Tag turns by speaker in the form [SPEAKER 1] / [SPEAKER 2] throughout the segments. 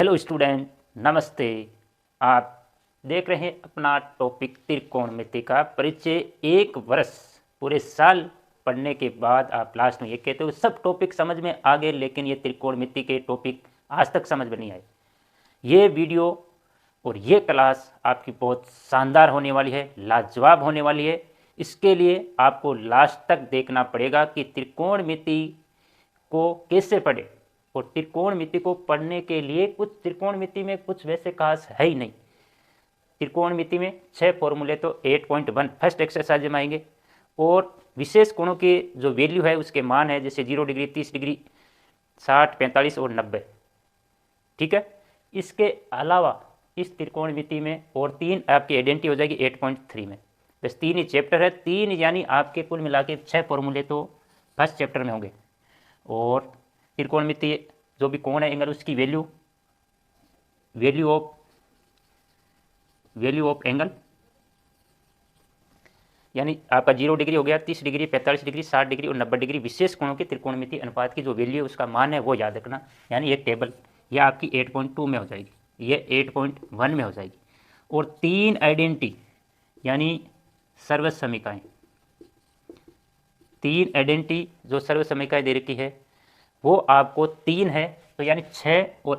[SPEAKER 1] Hello student, नमस्ते। आप देख रहे हैं अपना टॉपिक त्रिकोणमिति का परिचय। एक वर्ष पूरे साल पढ़ने के बाद आप लास्ट में ये कहते हो सब टॉपिक समझ में आ गए, लेकिन ये त्रिकोणमिति के टॉपिक आज तक समझ में नहीं आए। ये वीडियो और ये क्लास आपकी बहुत शानदार होने वाली है, लाजवाब होने वाली है। इसके लिए आपको लास्ट तक देखना पड़ेगा कि त्रिकोणमिति को कैसे पढ़े। और त्रिकोणमिति को पढ़ने के लिए त्रिकोणमिति में कुछ वैसे खास है ही नहीं। त्रिकोणमिति में 6 फॉर्मूले तो 8.1 फर्स्ट एक्सरसाइज में आएंगे, और विशेष कोणों के जो वैल्यू है उसके मान है, जैसे 0 डिग्री, 30 डिग्री, 60, 45 और 90। ठीक है। इसके अलावा इस त्रिकोणमिति में और 3 आपकी आइडेंटिटी हो जाएगी 8.3 में। बस 3 ही चैप्टर है, 3 यानी आपके कुल मिला के 6 फॉर्मूले तो फर्स्ट चैप्टर में होंगे। और त्रिकोणमिति जो भी कोण है एंगल, उसकी वैल्यू ऑफ एंगल, यानी आपका 0 डिग्री हो गया, 30 डिग्री, 45 डिग्री, 60 डिग्री और 90 डिग्री विशेष कोणों के त्रिकोणमिति अनुपात की जो वैल्यू है उसका मान है वो याद रखना। यानी एक टेबल यह आपकी 8.2 में हो जाएगी, ये 8.1 में हो जाएगी। और 3 आइडेंटिटी यानी सर्वसमीकाएं, 3 आइडेंटिटी जो सर्वसमीकाएं दे रखी है वो आपको 3 है, तो यानी 6 और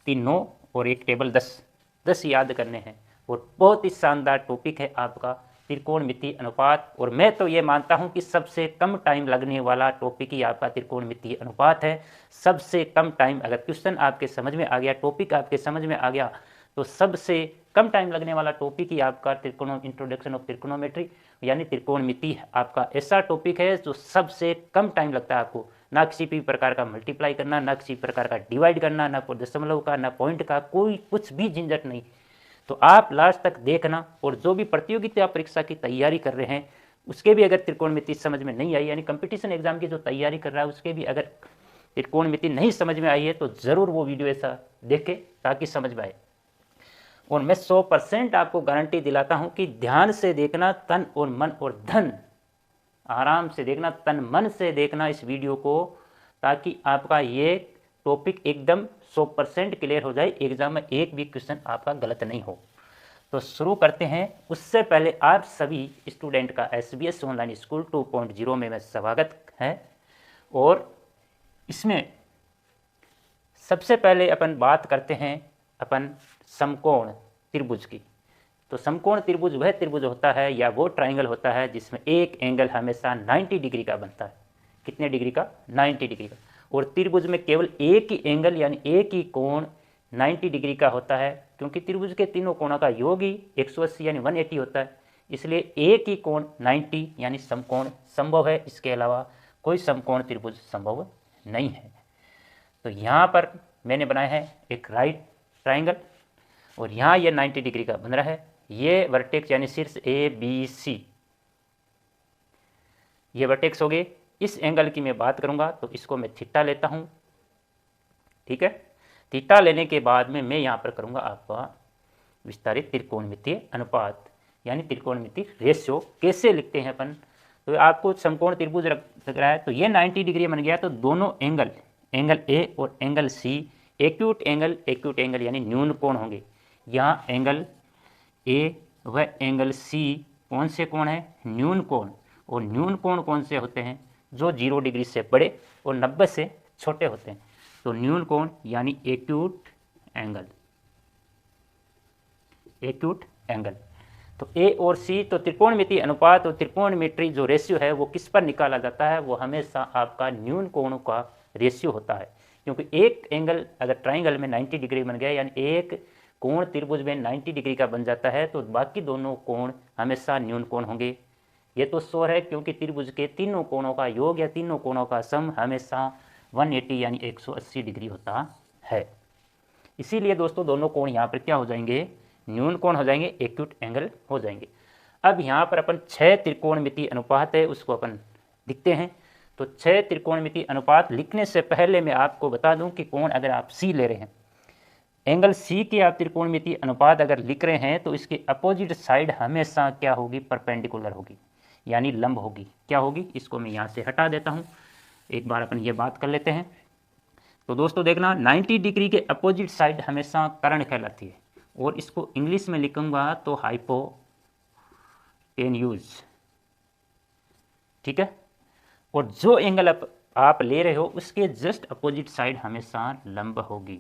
[SPEAKER 1] 3 9 और एक टेबल 10 याद करने हैं। और बहुत ही शानदार टॉपिक है आपका त्रिकोणमिति अनुपात। और मैं तो ये मानता हूँ कि सबसे कम टाइम लगने वाला टॉपिक ही आपका त्रिकोणमिति अनुपात है। सबसे कम टाइम, अगर क्वेश्चन आपके समझ में आ गया, टॉपिक आपके समझ में आ गया, तो सबसे कम टाइम लगने वाला टॉपिक ही आपका इंट्रोडक्शन ऑफ त्रिकोणोमेट्री यानी त्रिकोणमिति आपका ऐसा टॉपिक है जो सबसे कम टाइम लगता है आपको। ना किसी भी प्रकार का मल्टीप्लाई करना, ना किसी प्रकार का डिवाइड करना, ना दशमलव का, ना पॉइंट का, कोई कुछ भी झंझट नहीं। तो आप लास्ट तक देखना। और जो भी प्रतियोगिता परीक्षा की तैयारी कर रहे हैं उसके भी अगर त्रिकोणमिति समझ में नहीं आई, यानी कंपटीशन एग्जाम की जो तैयारी कर रहा है उसके भी अगर त्रिकोणमिति नहीं समझ में आई है तो ज़रूर वो वीडियो ऐसा देखे ताकि समझ में आए। और मैं 100% आपको गारंटी दिलाता हूं कि ध्यान से देखना, तन और मन और धन, आराम से देखना, तन मन से देखना इस वीडियो को, ताकि आपका ये टॉपिक एकदम 100% क्लियर हो जाए, एग्जाम में एक भी क्वेश्चन आपका गलत नहीं हो। तो शुरू करते हैं। उससे पहले आप सभी स्टूडेंट का SBS ऑनलाइन स्कूल 2.0 में स्वागत है। और इसमें सबसे पहले अपन बात करते हैं अपन समकोण त्रिभुज की। तो समकोण त्रिभुज वह त्रिभुज होता है या वो ट्राइंगल होता है जिसमें एक एंगल हमेशा 90 डिग्री का बनता है। कितने डिग्री का? 90 डिग्री का। और त्रिभुज में केवल एक ही एंगल यानी एक ही कोण 90 डिग्री का होता है, क्योंकि त्रिभुज के तीनों कोणों का योग ही 180 यानी 180 होता है। इसलिए एक ही कोण 90 यानी समकोण संभव है, इसके अलावा कोई समकोण त्रिभुज संभव नहीं है। तो यहाँ पर मैंने बनाया है एक राइट ट्राइंगल, और यहाँ ये 90 डिग्री का बन रहा है। ये वर्टेक्स यानी शीर्ष ABC, ये वर्टेक्स हो गए। इस एंगल की मैं बात करूँगा तो इसको मैं थीटा लेता हूँ। ठीक है। थीटा लेने के बाद में मैं यहाँ पर करूँगा आपका विस्तारित त्रिकोणमितीय अनुपात यानी त्रिकोणमिति रेशियो। कैसे लिखते हैं अपन? तो आपको समकोण त्रिभुज लग रहा है, तो ये 90 डिग्री बन गया, तो दोनों एंगल A और एंगल C एक्यूट एंगल यानी न्यून कोण होंगे। यहाँ एंगल A व एंगल C कौन से कोण है? न्यून कोण। और न्यून कोण कौन से होते हैं? जो 0 डिग्री से बड़े और 90 से छोटे होते हैं। तो न्यून कोण यानी एक्यूट एंगल। तो A और C, तो त्रिकोणमिति अनुपात और त्रिकोणमिति जो रेशियो है वो किस पर निकाला जाता है? वो हमेशा आपका न्यून कोणों का रेशियो होता है, क्योंकि एक एंगल अगर ट्राइंगल में 90 डिग्री बन गया यानी एक कोण त्रिभुज में 90 डिग्री का बन जाता है, तो बाकी दोनों कोण हमेशा न्यून कोण होंगे। ये तो श्योर है, क्योंकि त्रिभुज के तीनों कोणों का योग या तीनों कोणों का सम हमेशा 180 यानी 180 डिग्री होता है। इसीलिए दोस्तों दोनों कोण यहाँ पर क्या हो जाएंगे? न्यून कोण हो जाएंगे, एक्यूट एंगल हो जाएंगे। अब यहाँ पर अपन 6 त्रिकोणमिति अनुपात है उसको अपन लिखते हैं। तो 6 त्रिकोणमिति अनुपात लिखने से पहले मैं आपको बता दूं कि कोण अगर आप C ले रहे हैं, एंगल C के आप त्रिकोणमिति अनुपात अगर लिख रहे हैं, तो इसके अपोजिट साइड हमेशा क्या होगी? परपेंडिकुलर होगी, यानी लंब होगी। क्या होगी? इसको मैं यहाँ से हटा देता हूँ, एक बार अपन ये बात कर लेते हैं। तो दोस्तों देखना 90 डिग्री के अपोजिट साइड हमेशा कर्ण कहलाती है, और इसको इंग्लिश में लिखूंगा तो हाइपोटेन्यूज, ठीक है। और जो एंगल आप ले रहे हो उसके जस्ट अपोजिट साइड हमेशा लंब होगी,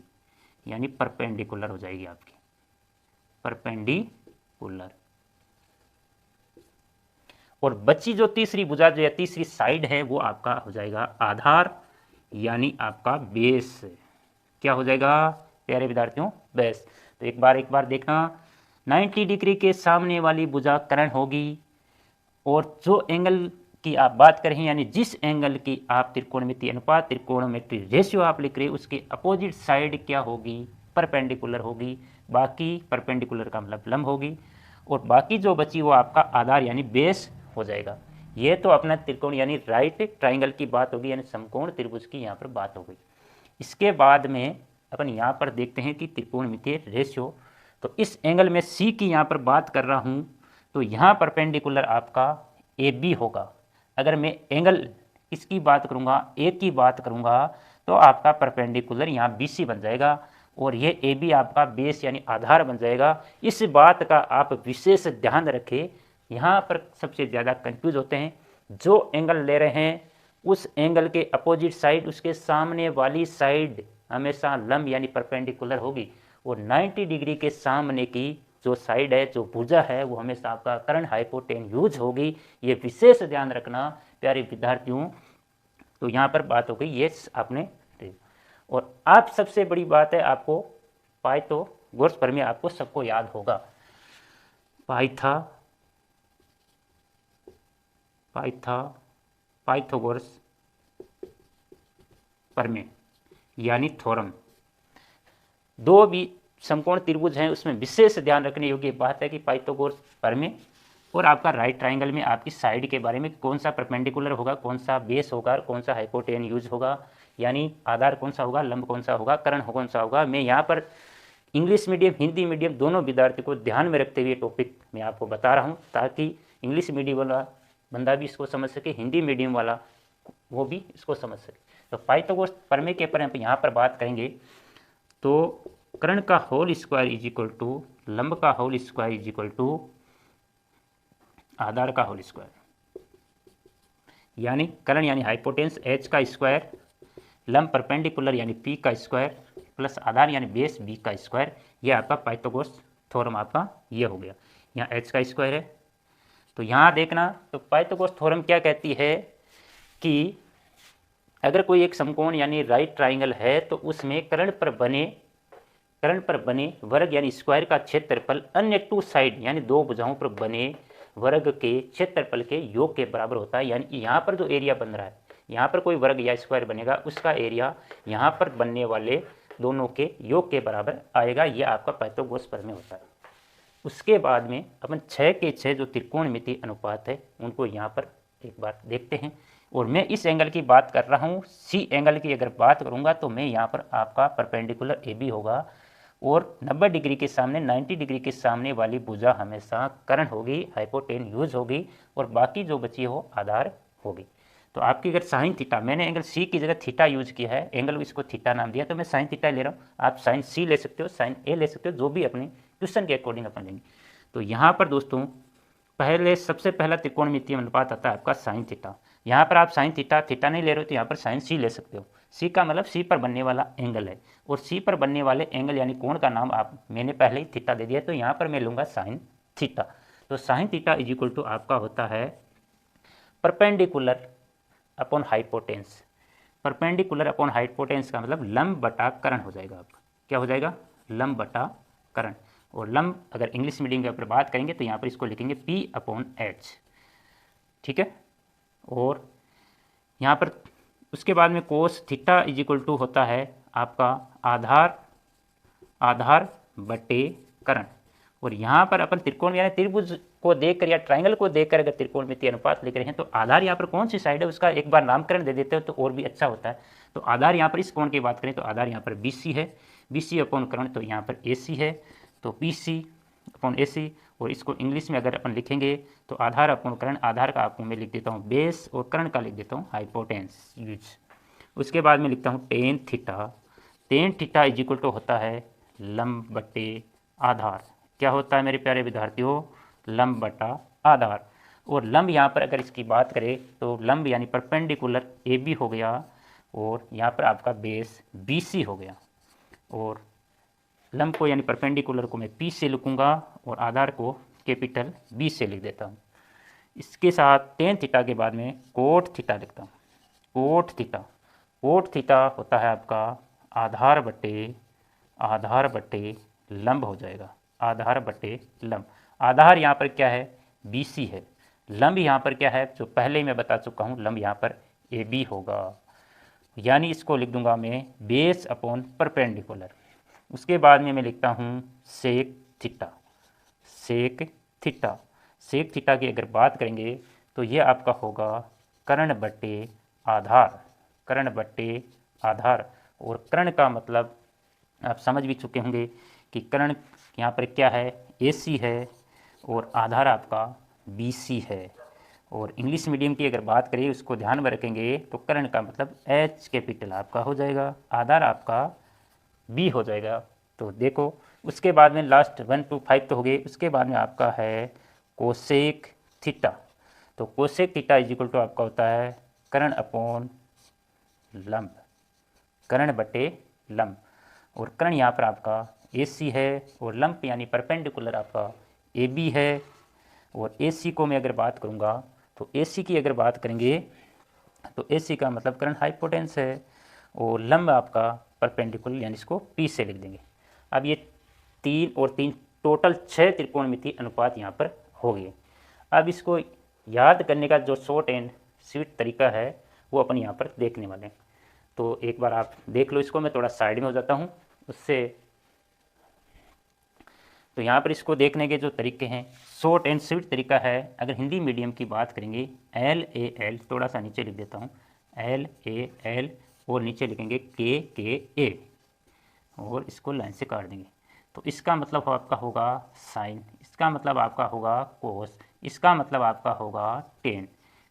[SPEAKER 1] यानी परपेंडिकुलर हो जाएगी आपकी, परपेंडिकुलर। और बची जो तीसरी भुजा जो है, तीसरी साइड है, वो आपका हो जाएगा आधार, यानी आपका बेस। क्या हो जाएगा प्यारे विद्यार्थियों? बेस। तो एक बार देखना, 90 डिग्री के सामने वाली भुजा कर्ण होगी, और जो एंगल की आप बात करें, यानी जिस एंगल की आप त्रिकोणमितीय अनुपात, त्रिकोणमितीय रेशियो आप लिख रहे हैं, उसके अपोजिट साइड क्या होगी? परपेंडिकुलर होगी। बाकी परपेंडिकुलर का मतलब लंब होगी, और बाकी जो बची वो आपका आधार यानी बेस हो जाएगा। ये तो अपना त्रिकोण यानी राइट ट्राइंगल की बात होगी, यानी समकोण त्रिभुज की यहाँ पर बात हो गई। इसके बाद में अपन यहाँ पर देखते हैं कि त्रिकोणमितीय रेशियो। तो इस एंगल में सी की यहाँ पर बात कर रहा हूँ, तो यहाँ परपेंडिकुलर आपका ए बी होगा। अगर मैं एंगल किसकी बात करूँगा? ए की बात करूँगा, तो आपका परपेंडिकुलर यहाँ बी सी बन जाएगा, और ये ए बी आपका बेस यानी आधार बन जाएगा। इस बात का आप विशेष ध्यान रखें, यहाँ पर सबसे ज़्यादा कंफ्यूज होते हैं। जो एंगल ले रहे हैं उस एंगल के अपोजिट साइड, उसके सामने वाली साइड हमेशा लंब यानी परपेंडिकुलर होगी, और 90 डिग्री के सामने की जो साइड है, जो भुजा है, वो हमेशा आपका कर्ण हाइपोटेन्यूज होगी। ये विशेष ध्यान रखना प्यारे विद्यार्थियों। तो यहाँ पर बात हो गई ये आपने। और आप सबसे बड़ी बात है, आपको पाइथागोरस प्रमेय आपको सबको याद होगा। पाइथागोरस प्रमेय यानी थ्योरम। दो भी समकोण त्रिभुज हैं, उसमें विशेष ध्यान रखने योग्य बात है कि पाइथागोरस प्रमेय और आपका राइट ट्राइंगल में आपकी साइड के बारे में कौन सा परपेंडिकुलर होगा, कौन सा बेस होगा, कौन सा हाइपोटेन्यूज होगा, यानी आधार कौन सा होगा, लंब कौन सा होगा, कर्ण कौन सा होगा। मैं यहाँ पर इंग्लिश मीडियम हिंदी मीडियम दोनों विद्यार्थी को ध्यान में रखते हुए टॉपिक मैं आपको बता रहा हूँ, ताकि इंग्लिश मीडियम वाला बंदा भी इसको समझ सके, हिंदी मीडियम वाला वो भी इसको समझ सके। तो पाइथागोरस प्रमेय के पर यहाँ पर बात करेंगे, तो कर्ण का whole square is equal to लंब का whole square is equal to आधार का होल स्क्वायर, यानी कर्ण यानी हाइपोटेन्स h का स्क्वायर, लंब परपेंडिकुलर यानी p का स्क्वायर, प्लस आधार यानी बेस b का स्क्वायर। ये आपका पाइथागोरस थ्योरम आपका ये हो गया। यहाँ h का स्क्वायर है, तो यहाँ देखना, तो पाइथागोरस थ्योरम क्या कहती है कि अगर कोई एक समकोण यानी राइट ट्राइंगल है, तो उसमें कर्ण पर बने वर्ग यानी स्क्वायर का क्षेत्रफल अन्य टू साइड यानी दो भुजाओं पर बने वर्ग के क्षेत्रफल के योग के बराबर होता है। यानी यहाँ पर जो एरिया बन रहा है, यहाँ पर कोई वर्ग या स्क्वायर बनेगा, उसका एरिया यहाँ पर बनने वाले दोनों के योग के बराबर आएगा। यह आपका पाइथागोरस प्रमेय होता है। उसके बाद में अपन 6 के 6 जो त्रिकोणमितीय अनुपात है उनको यहाँ पर एक बार देखते हैं। और मैं इस एंगल की बात कर रहा हूँ, सी एंगल की अगर बात करूँगा तो मैं यहाँ पर आपका परपेंडिकुलर ए बी होगा, और 90 डिग्री के सामने 90 डिग्री के सामने वाली भुजा हमेशा कर्ण होगी, हाइपोटेन्यूज होगी, और बाकी जो बची हो आधार होगी। तो आपकी अगर साइन थीटा, मैंने एंगल सी की जगह थीटा यूज किया है, एंगल इसको थीटा नाम दिया, तो मैं साइन थीटा ले रहा हूँ। आप साइन सी ले सकते हो, साइन ए ले सकते हो, जो भी अपने क्वेश्चन के अकॉर्डिंग अपन लेंगे। तो यहाँ पर दोस्तों सबसे पहला त्रिकोणमितीय अनुपात आता है आपका साइन थीटा। यहाँ पर आप साइन थीटा नहीं ले रहे हो, तो यहाँ पर साइन सी ले सकते हो। सी का मतलब सी पर बनने वाला एंगल है, और सी पर बनने वाले एंगल यानी कोण का नाम मैंने पहले ही थीटा दे दिया, तो यहाँ पर मैं लूँगा साइन थीटा। तो sine theta is equal to आपका होता है perpendicular upon hypotenuse. Perpendicular upon hypotenuse का मतलब लंब बटा कर्ण हो जाएगा आपका। क्या हो जाएगा? लंब बटा कर्ण। और लंब अगर इंग्लिश मीडियम के ऊपर बात करेंगे तो यहाँ पर इसको लिखेंगे P अपॉन H, ठीक है। और यहाँ पर उसके बाद में cos theta is equal to होता है आपका आधार बटे कर्ण। और यहाँ पर अपन त्रिकोण यानी त्रिभुज को देखकर या ट्राइंगल को देखकर अगर त्रिकोणमितीय अनुपात लिख रहे हैं, तो आधार यहाँ पर कौन सी साइड है उसका एक बार नामकरण दे देते हो तो और भी अच्छा होता है। तो आधार यहाँ पर इस कोण की बात करें तो आधार यहाँ पर BC है, BC अपॉन कर्ण तो यहाँ पर AC है, तो BC अपॉन AC। और इसको इंग्लिश में अगर अपन लिखेंगे तो आधार अपॉन कर्ण, आधार का आपको मैं लिख देता हूँ बेस, और कर्ण का लिख देता हूँ हाइपोटेन्यूज। उसके बाद में लिखता हूँ tan theta tan theta is equal to होता है लंब बटे आधार। क्या होता है मेरे प्यारे विद्यार्थियों? लंब बटा आधार। और लंब यहाँ पर अगर इसकी बात करें तो लंब यानी परपेंडिकुलर ए बी हो गया, और यहाँ पर आपका बेस बी सी हो गया, और लंब को यानी परपेंडिकुलर को मैं पी से लिखूँगा और आधार को कैपिटल बी से लिख देता हूँ। इसके साथ टेन थीटा के बाद में कोट थीटा लिखता हूँ। कोट थीटा होता है आपका आधार बटे लंब हो जाएगा, आधार बटे लंब। आधार यहाँ पर क्या है? बी सी है। लंब यहाँ पर क्या है? जो पहले ही मैं बता चुका हूँ, लंब यहाँ पर ए बी होगा, यानी इसको लिख दूंगा मैं बेस अपॉन परपेंडिकुलर। उसके बाद में मैं लिखता हूँ सेक थीटा की अगर बात करेंगे तो ये आपका होगा कर्ण बटे आधार। और कर्ण का मतलब आप समझ भी चुके होंगे कि कर्ण यहाँ पर क्या है? AC है, और आधार आपका BC है। और इंग्लिश मीडियम की अगर बात करें उसको ध्यान में रखेंगे तो कर्ण का मतलब H कैपिटल आपका हो जाएगा, आधार आपका B हो जाएगा। तो देखो उसके बाद में लास्ट 1 to 5 तो हो गए, उसके बाद में आपका है कोसेक थीटा। तो cosec theta is equal to आपका होता है कर्ण अपॉन लंब, कर्ण बटे लंब। और कर्ण यहाँ पर आपका AC है, और लंब यानी परपेंडिकुलर आपका AB है। और AC को मैं अगर बात करूँगा तो AC की अगर बात करेंगे तो AC का मतलब कर्ण हाइपोटेन्स है, और लंब आपका परपेंडिकुलर यानी इसको P से लिख देंगे। अब ये 3 और 3 टोटल 6 त्रिकोणमितीय अनुपात यहाँ पर हो गए। अब इसको याद करने का जो शॉर्ट एंड स्वीट तरीका है वो अपन यहाँ पर देखने वाले हैं। तो एक बार आप देख लो इसको, मैं थोड़ा साइड में हो जाता हूँ उससे। तो यहाँ पर इसको देखने के जो तरीके हैं, शॉर्ट एंड स्वीट तरीका है। अगर हिंदी मीडियम की बात करेंगे LAL, थोड़ा सा नीचे लिख देता हूँ LAL, और नीचे लिखेंगे KKA, और इसको लाइन से काट देंगे। तो इसका मतलब आपका होगा साइन, इसका मतलब आपका होगा कोस, इसका मतलब आपका होगा टेन।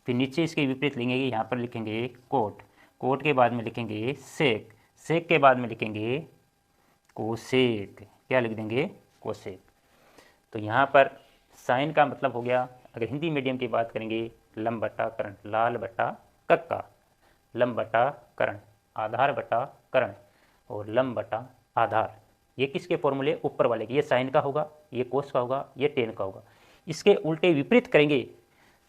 [SPEAKER 1] फिर नीचे इसके विपरीत लेंगे, यहाँ पर लिखेंगे कोट के बाद में लिखेंगे सेक के बाद में लिखेंगे कोसेक। क्या लिख देंगे? कोसेक। तो यहाँ पर साइन का मतलब हो गया, अगर हिंदी मीडियम की बात करेंगे, लंब बटा कर्ण, लाल बटा कक्का, लंब बटा कर्ण, आधार बटा कर्ण, और लंब बटा आधार। ये किसके फॉर्मूले? ऊपर वाले के। ये साइन का होगा, ये कोस का होगा, ये टेन का होगा। इसके उल्टे विपरीत करेंगे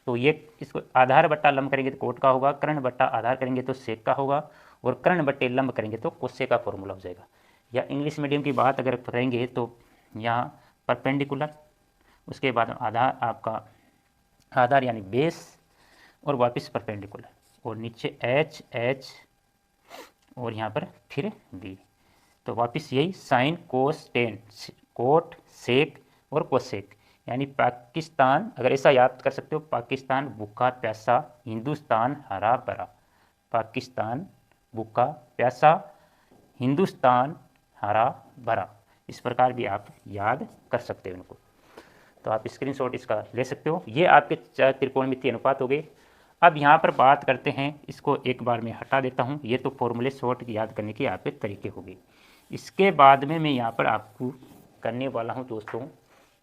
[SPEAKER 1] तो ये इसको आधार बट्टा लंब करेंगे तो कोट का होगा, कर्ण बट्टा आधार करेंगे तो सेक का होगा, और कर्ण बट्टे लंब करेंगे तो कोसे का फॉर्मूला हो जाएगा। या इंग्लिश मीडियम की बात अगर करेंगे तो यहाँ परपेंडिकुलर, उसके बाद आधार आपका आधार यानी बेस, और वापस परपेंडिकुलर, और नीचे H और यहाँ पर फिर B। तो वापस यही sine cos tan, cot sec और कोसेक। यानी पाकिस्तान, अगर ऐसा याद कर सकते हो, पाकिस्तान भूखा प्यासा, हिंदुस्तान हरा भरा। पाकिस्तान भूखा प्यासा, हिंदुस्तान हरा भरा। इस प्रकार भी आप याद कर सकते हो इनको। तो आप स्क्रीनशॉट इसका ले सकते हो। ये आपके 4 त्रिकोणमितीय अनुपात हो गए। अब यहाँ पर बात करते हैं, इसको एक बार मैं हटा देता हूँ। ये तो फॉर्मूले शॉर्ट याद करने के आपके तरीके हो गए। इसके बाद में मैं यहाँ पर आपको करने वाला हूँ दोस्तों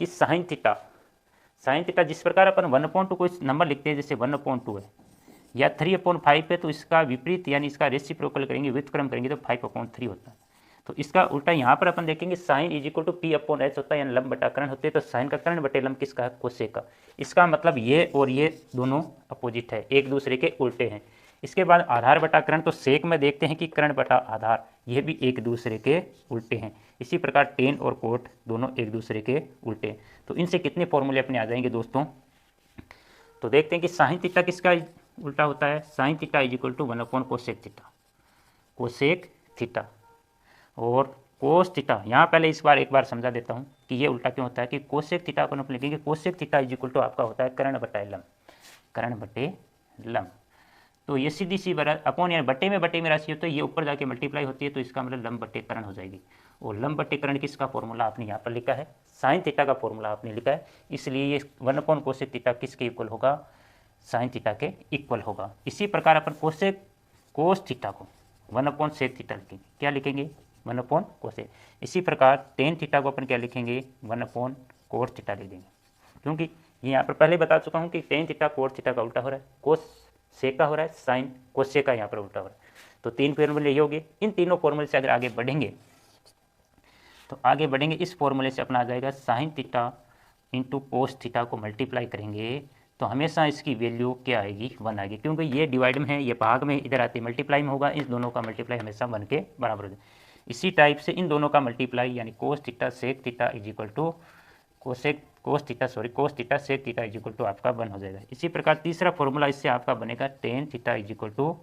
[SPEAKER 1] कि साइन थीटा जिस प्रकार अपन 1/2 कोई नंबर लिखते हैं, जैसे 1/2 है या 3/5 है, तो इसका विपरीत यानी इसका रेसिप्रोकल करेंगे, व्युत्क्रम करेंगे तो 5/3 होता है। तो इसका उल्टा यहाँ पर अपन देखेंगे, sign is equal to P/H होता है, यानी लंब बटा कर्ण होते हैं। तो साइन का कर्ण बटे लंब किसका है? कोसेक का। इसका मतलब ये और ये दोनों अपोजिट है, एक दूसरे के उल्टे हैं। इसके बाद आधार बटा कर्ण, तो सेक में देखते हैं कि कर्ण बटा आधार, ये भी एक दूसरे के उल्टे हैं। इसी प्रकार टेन और कोट दोनों एक दूसरे के उल्टे हैं। तो इनसे कितने फॉर्मूले अपने आ जाएंगे दोस्तों? तो देखते हैं कि साइन थीटा किसका उल्टा होता है। Sine theta is equal to one by cosec theta, cosec theta. और कोस थीटा, यहाँ पहले इस बार एक बार समझा देता हूँ कि ये उल्टा क्यों होता है। कि कोसेक थीटा अपन लिखेंगे, cosec theta is equal to आपका होता है कर्ण बटे लंब, कर्ण बटे लंब। तो ये सीधी सी अपॉन यानी बटे में राशि होता है, ये ऊपर जाके मल्टीप्लाई होती है, तो इसका मतलब लंब बटे कर्ण हो जाएगी। और लंब बटे कर्ण किसका फॉर्मूला आपने यहाँ पर लिखा है? साइन थीटा का फॉर्मूला आपने लिखा है, इसलिए ये 1/कोसेक थीटा किसके इक्वल होगा? साइन थीटा के इक्वल होगा। इसी प्रकार अपन कोस थीटा को 1/सेक थीटा लिखेंगे। क्या लिखेंगे? 1/cos A। इसी प्रकार टेन थीटा को अपन क्या लिखेंगे, 1/cos थीटा लिख देंगे, क्योंकि ये यहाँ पर पहले बता चुका हूँ कि टेन थीटा कोस थीटा का उल्टा हो रहा है, कोस से का हो रहा है, साइन कोस से का यहाँ पर उल्टा हो रहा है। तो तीन फॉर्मूले ये हो गए। इन तीनों फॉर्मूले से अगर आगे बढ़ेंगे तो आगे बढ़ेंगे इस फॉर्मूले से अपना आ जाएगा sine theta into cos theta को मल्टीप्लाई करेंगे तो हमेशा इसकी वैल्यू क्या आएगी, 1 आएगी, क्योंकि ये डिवाइड में है, ये भाग में इधर आती मल्टीप्लाई में होगा, इस दोनों का मल्टीप्लाई हमेशा 1 के बराबर होगा। इसी टाइप से इन दोनों का मल्टीप्लाई यानी cos theta sec theta is equal to cos theta sec theta is equal to आपका 1 हो जाएगा। इसी प्रकार तीसरा फॉर्मूला इससे आपका बनेगा tan theta is equal to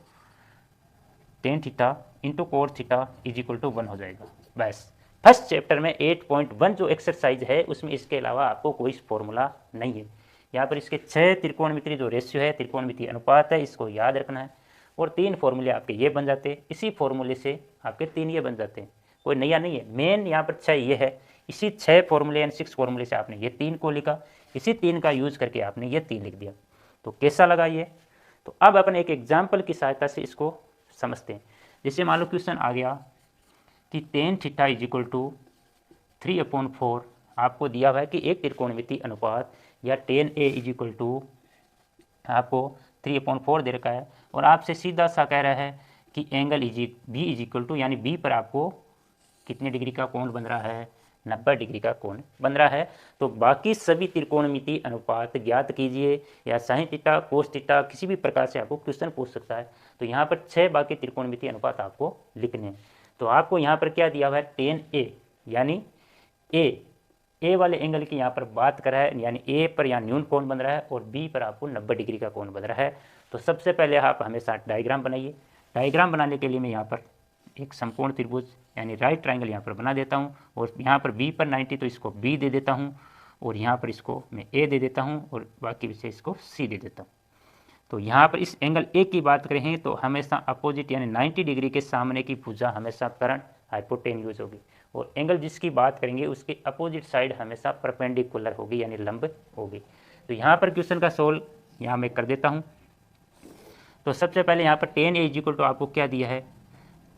[SPEAKER 1] tan theta into cos theta is equal to 1 हो जाएगा। बस फर्स्ट चैप्टर में 8.1 जो एक्सरसाइज है उसमें इसके अलावा आपको कोई फॉर्मूला नहीं है। यहाँ पर इसके 6 त्रिकोणमितीय जो रेशियो है, त्रिकोणमितीय अनुपात है, इसको याद रखना है और 3 फॉर्मूले आपके ये बन जाते हैं। इसी फॉर्मूले से आपके 3 ये बन जाते हैं, कोई नया नहीं है। मेन यहाँ पर 6 ये है, इसी 6 फॉर्मूले यानी 6 फॉर्मूले से आपने ये 3 को लिखा, इसी 3 का यूज करके आपने ये 3 लिख दिया। तो कैसा लगा ये? तो अब अपन एक एग्जाम्पल की सहायता से इसको समझते हैं। जैसे मान लो क्वेश्चन आ गया कि tan theta is equal to 3/4 आपको दिया हुआ है कि एक त्रिकोणमितीय अनुपात या tan A is equal to आपको 3/4 दे रखा है और आपसे सीधा सा कह रहा है कि angle B is equal to यानी बी पर आपको कितने डिग्री का कोण बन रहा है, 90 डिग्री का कोण बन रहा है। तो बाकी सभी त्रिकोणमितीय अनुपात ज्ञात कीजिए या साइन थीटा कोस थीटा किसी भी प्रकार से आपको क्वेश्चन पूछ सकता है। तो यहाँ पर 6 बाकी त्रिकोणमितीय अनुपात आपको लिखने हैं। तो आपको यहाँ पर क्या दिया हुआ है, टेन ए यानी ए वाले एंगल की यहाँ पर बात कर रहा है, यानी ए पर यहाँ न्यून कोण बन रहा है और बी पर आपको 90 डिग्री का कोण बन रहा है। तो सबसे पहले आप हमेशा डायग्राम बनाइए। डायग्राम बनाने के लिए मैं यहाँ पर एक समकोण त्रिभुज यानी राइट ट्राइंगल यहाँ पर बना देता हूँ और यहाँ पर बी पर 90 तो इसको बी दे देता हूँ और यहाँ पर इसको मैं ए दे देता हूँ और बाकी विषय इसको सी दे देता हूँ। तो यहाँ पर इस एंगल ए की बात करें तो हमेशा अपोजिट यानी 90 डिग्री के सामने की भुजा हमेशा करंट हाइपोटेन्यूज होगी और एंगल जिसकी बात करेंगे उसके अपोजिट साइड हमेशा परपेंडिकुलर होगी यानी लंब होगी। तो यहाँ पर क्वेश्चन का सोल्व यहाँ मैं कर देता हूँ। तो सबसे पहले यहाँ पर tan A is equal to आपको क्या दिया है,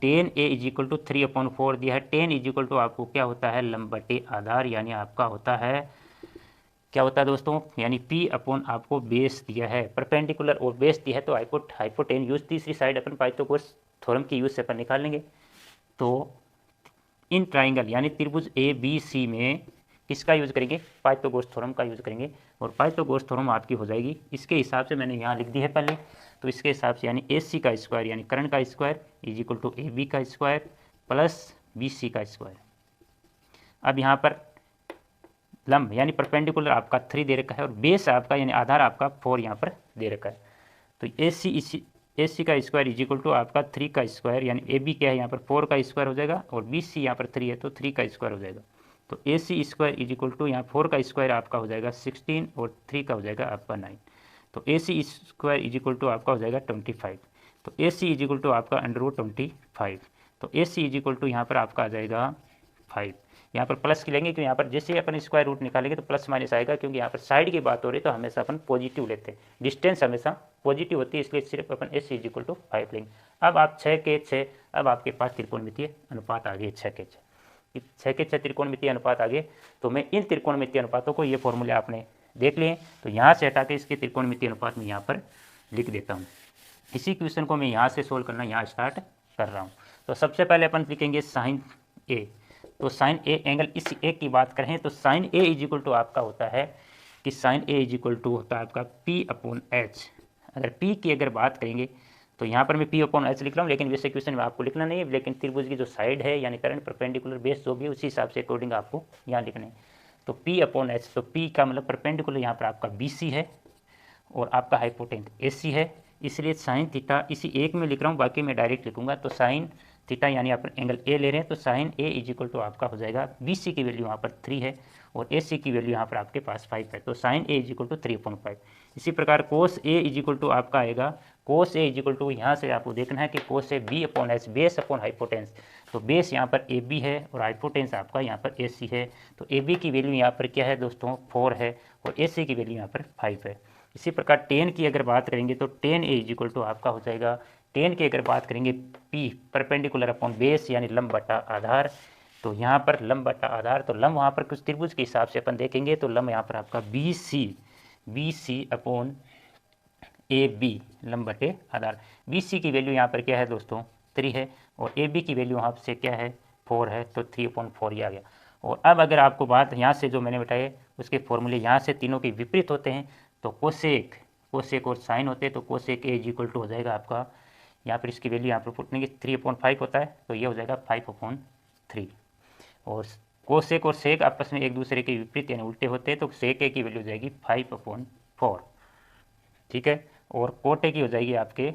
[SPEAKER 1] tan A is equal to 3/4 दिया है। टेन इज इक्वल टू आपको क्या होता है, लंब बटे आधार यानी आपका होता है क्या होता है दोस्तों, यानी पी अपॉन आपको बेस दिया है, परपेंडिकुलर और बेस दिया है तो हाइपोटेन्यूज तीसरी साइड अपन पाइथागोरस थ्योरम की यूज से अपन निकाल लेंगे। तो इन ट्राइंगल यानी त्रिभुज ए बी सी में किसका यूज करेंगे, पाइथागोरस थ्योरम का यूज करेंगे और पाइथागोरस थ्योरम आपकी हो जाएगी इसके हिसाब से मैंने यहाँ लिख दी है पहले। तो इसके हिसाब से यानी ए सी का स्क्वायर यानी कर्ण का square is equal to A B का स्क्वायर प्लस बी सी का स्क्वायर। अब यहाँ पर लंब यानी परपेंडिकुलर आपका 3 दे रखा है और बेस आपका यानी आधार आपका 4 यहाँ पर दे रखा है। तो ए सी का स्क्वायर इज इक्वल टू आपका 3 का स्क्वायर यानी ए बी क्या है यहाँ पर 4 का स्क्वायर हो जाएगा और बी सी यहाँ पर 3 है तो 3 का स्क्वायर हो जाएगा। तो ए सी स्क्वायर इज इक्वल टू यहाँ 4 का स्क्वायर आपका हो जाएगा 16 और 3 का हो जाएगा आपका 9। तो ए सी स्क्वायर इज इक्वल टू आपका हो जाएगा 25। तो ए सी इज इक्वल टू आपका √25। तो ए सी इज इक्वल टू यहाँ पर आपका आ जाएगा 5। यहाँ पर प्लस की लेंगे क्योंकि यहाँ पर जैसे अपन स्क्वायर रूट निकालेंगे तो प्लस माइनस आएगा, क्योंकि यहाँ पर साइड की बात हो रही है तो हमेशा अपन पॉजिटिव लेते हैं, डिस्टेंस हमेशा पॉजिटिव होती है, इसलिए सिर्फ अपन ए सी इज इक्वल टू 5 लेंगे। अब आप 6 के 6 अब आपके पास त्रिकोणमितीय अनुपात आ गए 6 के 6 त्रिकोणमितीय अनुपात आ गए। तो मैं इन त्रिकोणमितीय अनुपातों को ये फॉर्मूले आपने देख लिए तो यहाँ से हटा के इसके त्रिकोणमितीय अनुपात में यहाँ पर लिख देता हूँ। इसी क्वेश्चन को मैं यहाँ से सोल्व करना यहाँ स्टार्ट कर रहा हूँ। तो सबसे पहले अपन लिखेंगे साइन ए। तो साइन ए एंगल इस ए की बात करें तो sine A is equal to आपका होता है कि sine A is equal to होता है आपका पी अपॉन एच। अगर पी की अगर बात करेंगे तो यहाँ पर मैं पी अपॉन एच लिख रहा हूँ, लेकिन वैसे क्वेश्चन में आपको लिखना नहीं है, लेकिन त्रिभुज की जो साइड है यानी करंट परपेंडिकुलर बेस जो भी उसी हिसाब से अकॉर्डिंग आपको यहाँ लिखना है। तो पी अपॉन एच, तो पी का मतलब परपेंडिकुलर यहाँ पर आपका बी सी है और आपका हाइपोटेन्यूज ए सी है, इसलिए साइन थीटा इसी एक में लिख रहा हूँ, बाकी मैं डायरेक्ट लिखूंगा। तो साइन थीटा यानी आप एंगल ए ले रहे हैं तो sine A is equal to आपका हो जाएगा बी सी की वैल्यू यहाँ पर 3 है और ए सी की वैल्यू यहाँ पर आपके पास 5 है, तो sine A is equal to 3/5। इसी प्रकार cos A is equal to आपका आएगा, cos A is equal to यहाँ से आपको देखना है कि cos A B upon H, base upon hypotenuse. तो बेस यहाँ पर ए बी है और हाइपोटेंस आपका यहाँ पर ए सी है। तो ए बी की वैल्यू यहाँ पर क्या है दोस्तों 4 है और ए सी की वैल्यू यहाँ पर 5 है। इसी प्रकार टेन की अगर बात करेंगे तो tan A is equal to आपका हो जाएगा टेन की अगर बात करेंगे P परपेंडिकुलर अपॉन बेस यानी लंब बटा आधार, तो यहाँ पर लंब बटा आधार, तो लंब वहाँ पर कुछ त्रिभुज के हिसाब से अपन देखेंगे, तो लंब यहाँ पर आपका B C upon A B लंब बटे आधार। बी सी की वैल्यू यहाँ पर क्या है दोस्तों 3 है, और ए बी की वैल्यू यहाँ से क्या है 4 है, तो 3/4 ये आ गया। और अब अगर आपको बात यहाँ से जो मैंने बताया उसके फॉर्मूले यहाँ से तीनों के विपरीत होते हैं, तो कोसेक और साइन होते हैं, तो कोसेक ए इक्वल टू हो जाएगा आपका, यहाँ पर इसकी वैल्यू यहाँ पर पुट लेंगे 3/5 होता है, तो ये हो जाएगा 5/3। और कोसेक और सेक आपस में एक दूसरे के विपरीत यानी उल्टे होते हैं, तो सेक ए की वैल्यू हो जाएगी 5/4, ठीक है। और कोट ए की हो जाएगी आपके,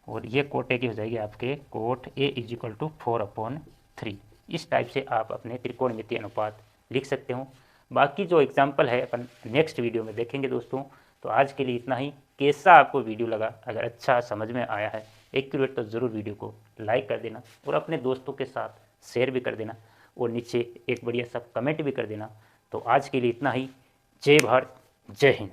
[SPEAKER 1] और ये कोट ए की हो जाएगी आपके cot A is equal to 4/3। इस टाइप से आप अपने त्रिकोणमितीय अनुपात लिख सकते हो। बाकी जो एग्जाम्पल है अपन नेक्स्ट वीडियो में देखेंगे दोस्तों। तो आज के लिए इतना ही। कैसा आपको वीडियो लगा? अगर अच्छा समझ में आया है, एक्यूरेट, तो ज़रूर वीडियो को लाइक कर देना और अपने दोस्तों के साथ शेयर भी कर देना, और नीचे एक बढ़िया सा कमेंट भी कर देना। तो आज के लिए इतना ही। जय भारत, जय हिंद।